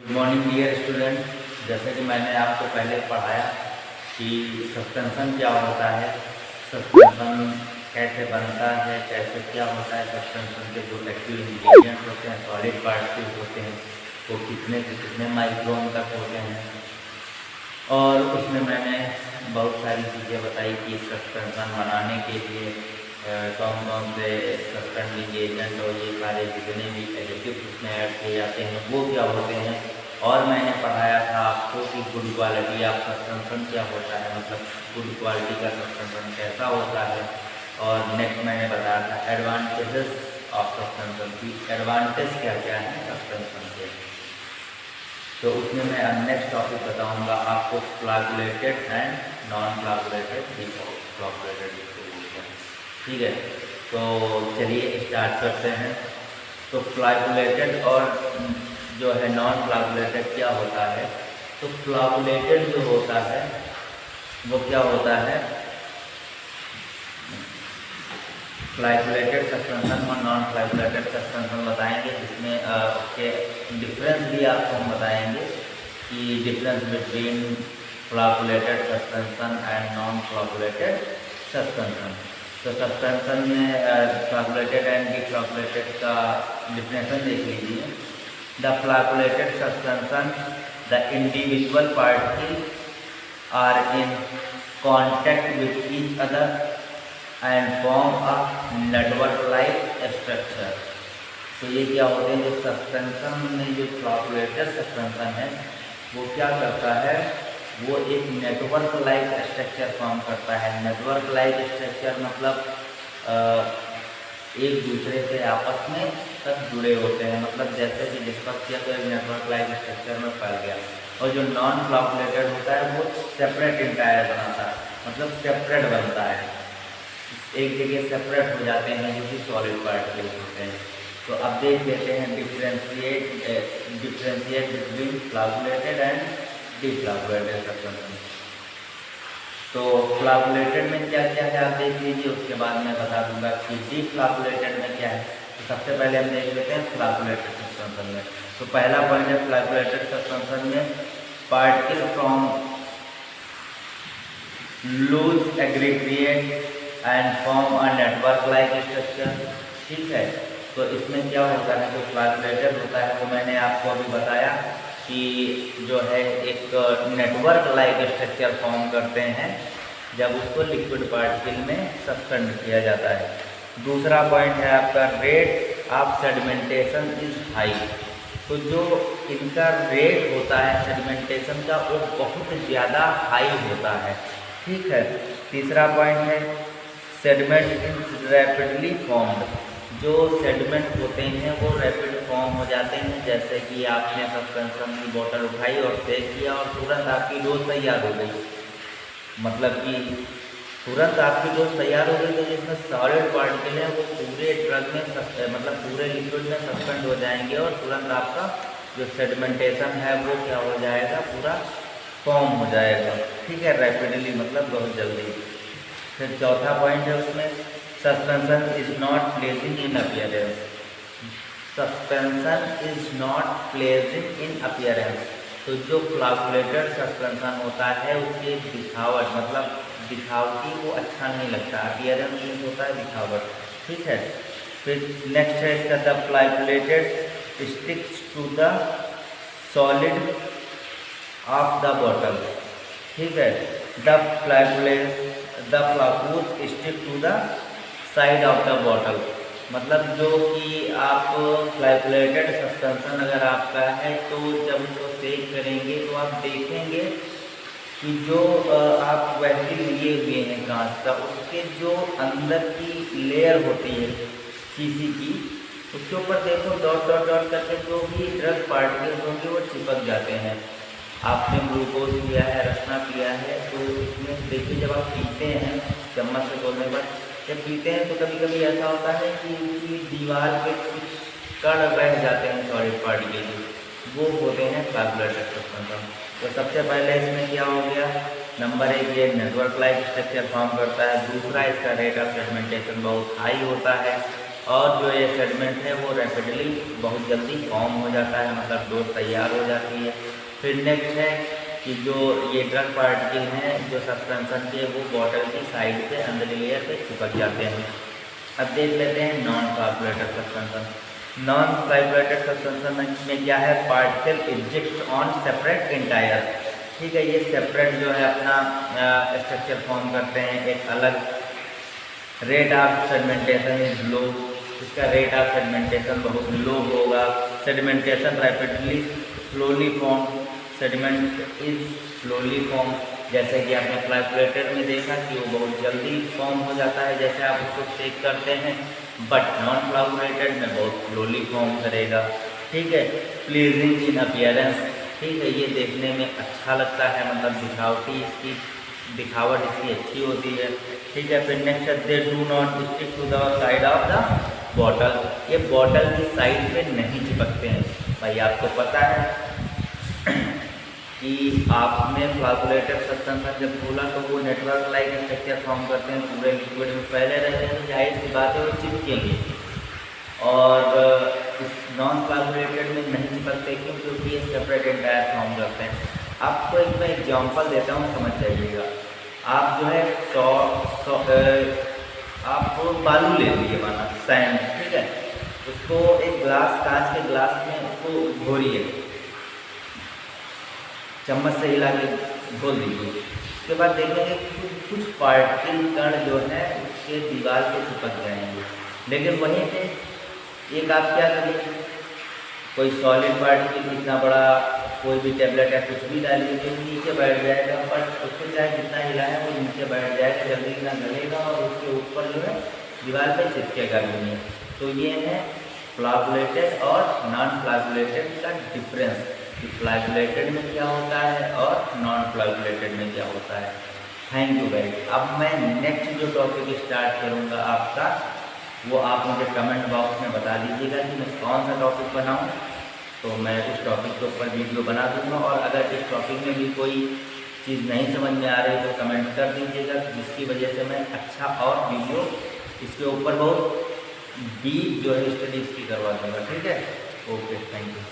Good morning dear student. जैसे कि मैंने आपको पहले पढ़ाया कि सस्पेंशन क्या होता है, सस्पेंशन कैसे बनता है, कैसे क्या होता है, सस्पेंशन के जो एक्टिव इंग्रेडिएंट्स होते हैं, सॉलिड पार्टिकल्स होते हैं, वो कितने से कितने माइक्रोन तक होते हैं। और उसमें मैंने बहुत सारी चीज़ें बताई कि सस्पेंशन बनाने के लिए कौन कौन से सस्पेंडिंग एजेंट और ये सारे जितने भी एडिटिव्स उसमें ऐड किए जाते हैं वो क्या होते हैं। और मैंने पढ़ाया था आपको कि गुड क्वालिटी ऑफ सस्पेंशन क्या होता है, मतलब गुड क्वालिटी का सस्पेंशन कैसा होता है। और नेक्स्ट मैंने बताया था एडवांटेजेस ऑफ सस्पेंशन की, एडवांटेज क्या क्या है सस्पेंशन के। तो उसमें मैं नेक्स्ट टॉपिक बताऊंगा आपको फ्लैगुलेटेड एंड नॉन फ्लैगुलेटेड फ्लैगुलेटेड डिस्ट्रीब्यूशन। ठीक है, तो चलिए स्टार्ट करते हैं। तो फ्लैगुलेटेड और जो है नॉन फ्लैगुलेटेड क्या होता है। तो फ्लैगुलेटेड जो होता है वो क्या होता है, फ्लैगुलेटेड सस्पेंशन और नॉन फ्लैगुलेटेड सस्पेंशन बताएंगे, जिसमें उसके डिफरेंस भी आपको हम बताएंगे कि difference between flocculated suspension and non flocculated suspension. तो सस्पेंशन में फ्लैगुलेटेड एंड डिफ्लैगुलेटेड का डिफरेंस देख लीजिए। The flocculated suspension, the individual particle are in contact with each other and form a network like structure. तो ये क्या होते हैं, जो सस्पेंशन में जो फ्लैगुलेटेड सस्पेंशन है वो क्या करता है, वो एक नेटवर्क लाइक स्ट्रक्चर फॉर्म करता है। नेटवर्क लाइक स्ट्रक्चर मतलब एक दूसरे से आपस में सब जुड़े होते हैं, मतलब जैसे कि डिस्कस किया तो एक नेटवर्क लाइक स्ट्रक्चर में फैल गया। और जो नॉन फ्लैगुलेटेड होता है वो सेपरेट इंटायर बनाता है, मतलब सेपरेट बनता है, एक जगह सेपरेट हो जाते हैं जो कि सॉलिड पार्टिकल्स होते हैं। तो अब देख लेते हैं डिफरेंशिएट बिटवीन फ्लैगुलेटेड एंड डिफ्लैगुलेटेड सस्पेंशन। तो फ्लैगुलेटेड में क्या क्या है आप देख लीजिए, उसके बाद मैं बता दूंगा कि डिफ्लैगुलेटेड में क्या है। तो सबसे पहले हम देख लेते हैं फ्लैगुलेटेड सस्पेंशन में। तो पहला पॉइंट है फ्लैगुलेटेड सस्पेंशन में particle from loose aggregate and form a network like structure. ठीक है, तो इसमें क्या होता है, जो फ्लैगुलेटेड होता है वो मैंने आपको अभी बताया कि जो है एक नेटवर्क लाइक स्ट्रक्चर फॉर्म करते हैं जब उसको लिक्विड पार्टिकल में सस्पेंड किया जाता है। दूसरा पॉइंट है आपका rate of sedimentation is high. तो जो इनका रेट होता है सेडिमेंटेशन का वो बहुत ज़्यादा हाई होता है। ठीक है, तीसरा पॉइंट है सेडिमेंट इज रैपिडली फॉर्म्ड। जो सेडिमेंट होते हैं वो रैपिड फॉर्म हो जाते हैं, जैसे कि आपने सस्पेंशन की बोतल उठाई और सेक किया और तुरंत आपकी डोज तैयार हो गई, मतलब कि तुरंत आपकी डोज तैयार हो गई। तो जिसमें सॉलिड पार्टिकल है वो पूरे ड्रग में मतलब पूरे लिक्विड में सस्पेंड हो जाएंगे और तुरंत आपका जो सेडिमेंटेशन है वो क्या हो जाएगा, पूरा फॉर्म हो जाएगा। ठीक है, रैपिडली मतलब बहुत जल्दी। फिर चौथा पॉइंट है उसमें suspension is not pledging in appearance. Suspension is not pledging in appearance. तो जो फ्लैगुलेटेड सस्पेंशन होता है उसकी दिखावट, मतलब दिखावटी वो अच्छा नहीं लगता। अपीयरेंस मीन्स होता है दिखावट। ठीक है, फिर नेक्स्ट है इसका the flocculated sticks to the solid of the bottle. ठीक है, the flocculate stick to the side of the bottle. मतलब जो कि आप फ्लैगुलेटेड सस्पेंशन अगर आपका है तो जब उसको सेक करेंगे तो आप देखेंगे कि जो आप वैक्यूम लिए हुए हैं कांच का, उसके जो अंदर की लेयर होती है शीशी की, उसके ऊपर देखो डॉट डॉट डॉट करके जो भी ड्रग पार्टिकल्स होंगे वो चिपक जाते हैं। आपने ग्लूकोज पिया है, रसना पिया है, तो इसमें देखिए जब आप पीते हैं चम्मच से तोड़ने पर, जब पीते हैं तो कभी कभी ऐसा होता है कि उसकी दीवार पे कुछ कण रह जाते हैं सॉलिड पार्टिकल, वो होते हैं फ्लैगुलेटेड सस्पेंशन। तो सबसे पहले इसमें क्या हो गया, नंबर एक ये नेटवर्क लाइक स्ट्रक्चर फॉर्म करता है। दूसरा इसका रेट ऑफ सेडिमेंटेशन बहुत हाई होता है। और जो ये सेडिमेंट है वो रैपिडली बहुत जल्दी फॉर्म हो जाता है, मतलब डोज तैयार हो जाती है। फिर नेक्स्ट है कि जो ये ड्रग पार्टिकल हैं जो सस्पेंशन के, वो बॉटल की साइड पे अंदर लेयर पे चिपक जाते हैं। अब देख लेते हैं नॉन फ्लाकुलेटेड सस्पेंशन। नॉन फ्लाकुलेटेड सस्पेंशन में क्या है, particle eject on separate entire. ठीक है, ये सेपरेट जो है अपना स्ट्रक्चर फॉर्म करते हैं, एक अलग। Rate of sedimentation is low, इसका रेट ऑफ सेडिमेंटेशन बहुत लो होगा। Sedimentation rapidly slowly form, sediment is slowly form. जैसे कि आपने फ्लाकुलेटेड में देखा कि वो बहुत जल्दी फॉर्म हो जाता है जैसे आप उसको शेक करते हैं, बट नॉन फ्लाकुलेटेड में बहुत स्लोली फॉर्म करेगा। ठीक है, प्लीजिंग इन अपीयरेंस। ठीक है, ये देखने में अच्छा लगता है, मतलब दिखावट इसकी अच्छी होती है। ठीक है, फिर next they do not stick to the side of the bottle. ये बॉटल की साइड पे नहीं चिपकते हैं। भाई आपको पता है कि आपने फ्लाकुलेटेड सस्पेंशन जब खोला तो वो नेटवर्क लाइक स्ट्रक्चर फॉर्म करते हैं, पूरे लिक्विड में फैले रहते हैं, तो जाहिर सी बात है वो चिपकेंगे। और इस नॉन फ्लाकुलेटेड में नहीं चिपकते क्यों, क्योंकि ये सेपरेट एंटायर फॉर्म करते हैं। आपको एक मैं एग्जाम्पल देता हूँ, समझ जाइएगा। आप जो है आप बालू ले लीजिए, माना सैंड। ठीक है, उसको एक ग्लास, कांच के ग्लास में उसको घोरिए, चम्मच से हिला के घोल दीजिए। उसके बाद देखेंगे कुछ पार्टिकल कण जो है उसके दीवार पे चिपक जाएंगे। लेकिन वहीं पे एक आप क्या करिए, कोई सॉलिड पार्टिकल इतना बड़ा कोई भी टेबलेट या कुछ भी डालिए तो नीचे बैठ जाएगा, बट उसको चाहे जितना हिला है वो नीचे बैठ जाएगा, जल्दी ना गलेगा और उसके ऊपर जो है दीवार पे चिपकेगा भी नहीं। तो ये है फ्लाकुलेटेड और नॉन फ्लाकुलेटेड का डिफरेंस, कि फ्लाकुलेटेड में क्या होता है और नॉन फ्लाकुलेटेड में क्या होता है। Thank you guys. अब मैं नेक्स्ट जो टॉपिक स्टार्ट करूँगा आपका, वो आप मुझे कमेंट बॉक्स में बता दीजिएगा कि मैं कौन सा टॉपिक बनाऊँ, तो मैं उस टॉपिक के ऊपर वीडियो बना दूँगा। और अगर इस टॉपिक में भी कोई चीज़ नहीं समझ में आ रही तो कमेंट कर दीजिएगा, जिसकी वजह से मैं अच्छा और वीडियो इसके ऊपर बहुत डीप जो है स्टडी इसकी करवा दूँगा। ठीक है, ओके, थैंक यू।